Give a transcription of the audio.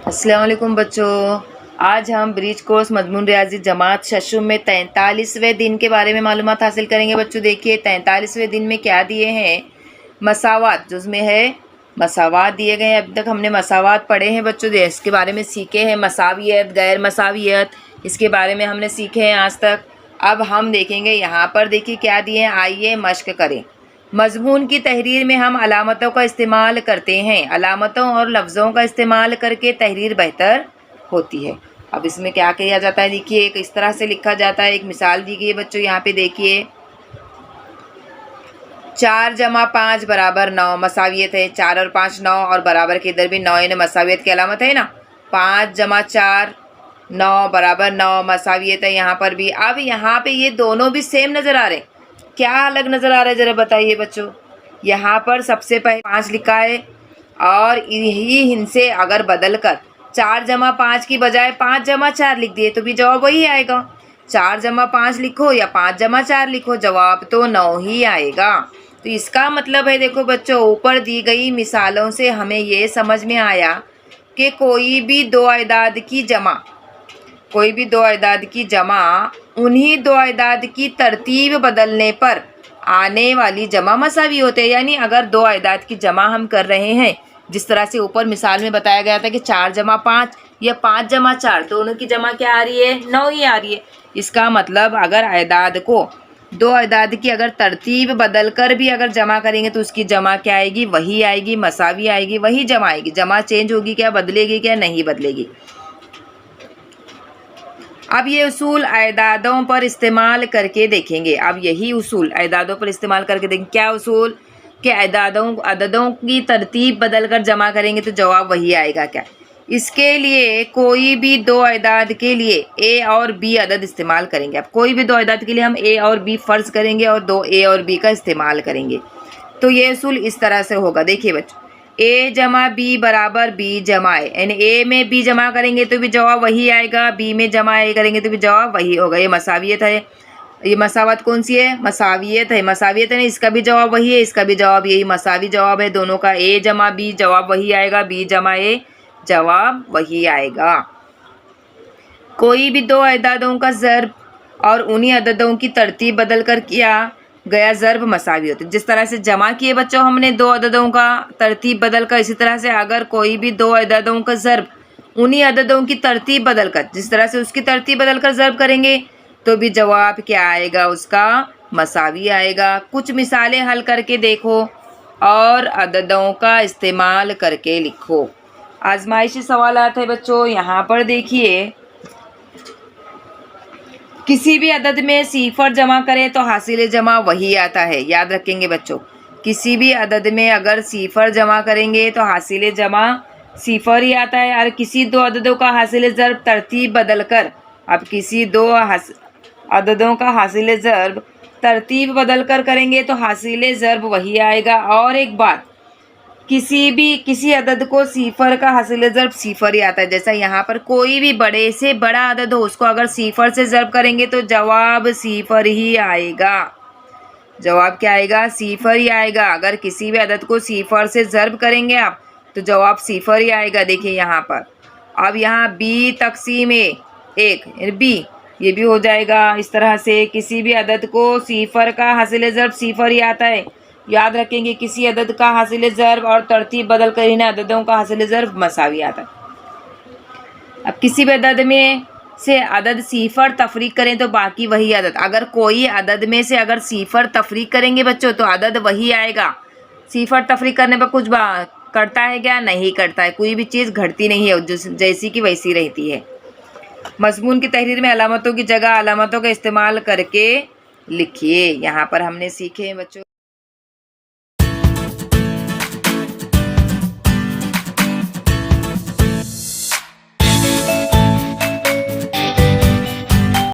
अस्सलाम वालेकुम बच्चों। आज हम ब्रिज कोर्स मजमून रियाजी जमात शशुम में 43वें दिन के बारे में मालूमात हासिल करेंगे। बच्चों देखिए 43वें दिन में क्या दिए हैं। मसावात जुज़ में है मसावात दिए गए हैं। अब तक हमने मसावात पढ़े हैं बच्चों, इसके बारे में सीखे हैं। मसावियत गैर मसावियत इसके बारे में हमने सीखे हैं आज तक। अब हम देखेंगे यहाँ पर देखिए क्या दिए हैं, आइए मश्क करें। मज़मून की तहरीर में हम अलामतों का इस्तेमाल करते हैं। अलामतों और लफ्ज़ों का इस्तेमाल करके तहरीर बेहतर होती है। अब इसमें क्या किया जाता है, देखिए एक इस तरह से लिखा जाता है। एक मिसाल दी गई है बच्चों, यहाँ पे देखिए 4 जमा 5 बराबर 9 मसावियत है। 4 और 5 9 और बराबर के इधर भी 9 यानी मसावियत की अलामत है ना। 5 जमा 4 9 बराबर 9 मसावियत है यहाँ पर भी। अब यहाँ पे ये दोनों भी सेम नज़र आ रहे हैं, क्या अलग नज़र आ रहा है ज़रा बताइए बच्चों। यहाँ पर सबसे पहले 5 लिखा है और यही इनसे अगर बदल कर 4 जमा 5 की बजाय 5 जमा 4 लिख दिए तो भी जवाब वही आएगा। 4 जमा 5 लिखो या 5 जमा 4 लिखो, जवाब तो 9 ही आएगा। तो इसका मतलब है देखो बच्चों, ऊपर दी गई मिसालों से हमें ये समझ में आया कि कोई भी दो अदाद की जमा उन्हीं दो अदाद की तरतीब बदलने पर आने वाली जमा मसावी होते हैं। यानी अगर दो अदाद की जमा हम कर रहे हैं, जिस तरह से ऊपर मिसाल में बताया गया था कि 4 जमा 5 या 5 जमा 4, दोनों की जमा क्या आ रही है, 9 ही आ रही है। इसका मतलब अगर अदाद को दो अदाद की अगर तरतीब बदल कर भी अगर जमा करेंगे तो उसकी जमा क्या आएगी, वही आएगी, मसावी आएगी, वही जमा आएगी। जमा चेंज होगी क्या, बदलेगी क्या, नहीं बदलेगी। अब ये उसूल अदादों पर इस्तेमाल करके देखेंगे। अब यही उसूल अदादों पर इस्तेमाल करके देखेंगे। क्या उसूल के अददों की तरतीब बदल कर जमा करेंगे तो जवाब वही आएगा क्या। इसके लिए कोई भी दो अदाद के लिए ए और बी अदद इस्तेमाल करेंगे। अब कोई भी दो अदाद के लिए हम ए और बी फ़र्ज़ करेंगे और दो ए और बी का इस्तेमाल करेंगे। तो ये उसूल इस तरह से होगा। देखिए बच्चों, ए जमा बी बराबर बी जमा ए, यानी ए में बी जमा करेंगे तो भी जवाब वही आएगा, बी में जमा ए करेंगे तो भी जवाब वही होगा। ये मसावियत है। ये मसावत कौन सी है, मसावियत है। मसावियत है ना, इसका भी जवाब वही है, इसका भी जवाब यही मसावी जवाब है। दोनों का ए जमा बी जवाब वही आएगा, बी जमा ए जवाब वही आएगा। कोई भी दो अदादों का ज़र्ब और उन्हीं अददों की तरतीब बदल कर किया गया ज़र्ब मसावी होते। जिस तरह से जमा किए बच्चों हमने दो अददों का तरतीब बदल कर, इसी तरह से अगर कोई भी दो अददों का ज़र्ब उन्हीं अददों की तरतीब बदल कर, जिस तरह से उसकी तरतीब बदल कर ज़र्ब करेंगे तो भी जवाब क्या आएगा, उसका मसावी आएगा। कुछ मिसालें हल करके देखो और अददों का इस्तेमाल करके लिखो। आजमाइशी सवालात है बच्चों। यहाँ पर देखिए, किसी भी अदद में सिफर जमा करें तो हासिल जमा वही आता है। याद रखेंगे बच्चों, किसी भी अदद में अगर सिफर जमा करेंगे तो हासिल जमा सिफर ही आता है। और किसी दो अददों का हासिल ज़र्ब तरतीब बदल कर, अब किसी दो अददों का हासिल ज़र्ब तरतीब बदल कर करेंगे तो हासिल ज़र्ब वही आएगा। और एक बात, किसी अदद को सिफर का हासिल ज़र्ब सिफर ही आता है। जैसा यहाँ पर कोई भी बड़े से बड़ा अदद हो, उसको अगर सिफर से ज़र्ब करेंगे तो जवाब सिफर ही आएगा। जवाब क्या आएगा, सिफर ही आएगा। अगर किसी भी अदद को सिफर से ज़र्ब करेंगे आप तो जवाब सिफर ही आएगा। देखिए यहाँ पर, अब यहाँ बी तकसीम एक बी, ये भी हो जाएगा। इस तरह से किसी भी अदद को सिफर का हासिल ज़र्ब सिफर ही आता है। याद रखेंगे, किसी अदद का हासिल ज़र्ब और तरतीब बदल कर इन अददों का हासिल ज़र्ब मसावी आता है। अब किसी भी अदद में से अदद सिफर तफरीक करें तो बाकी वही अदद। अगर कोई अदद में से अगर सिफर तफरीक करेंगे बच्चों तो अदद वही आएगा। सिफर तफरीक करने पर कुछ करता है क्या, नहीं करता है। कोई भी चीज़ घटती नहीं है, जैसी की वैसी रहती है। मज़मून की तहरीर में अलामतों की जगह अलामतों का इस्तेमाल करके लिखिए। यहाँ पर हमने सीखे हैं बच्चों।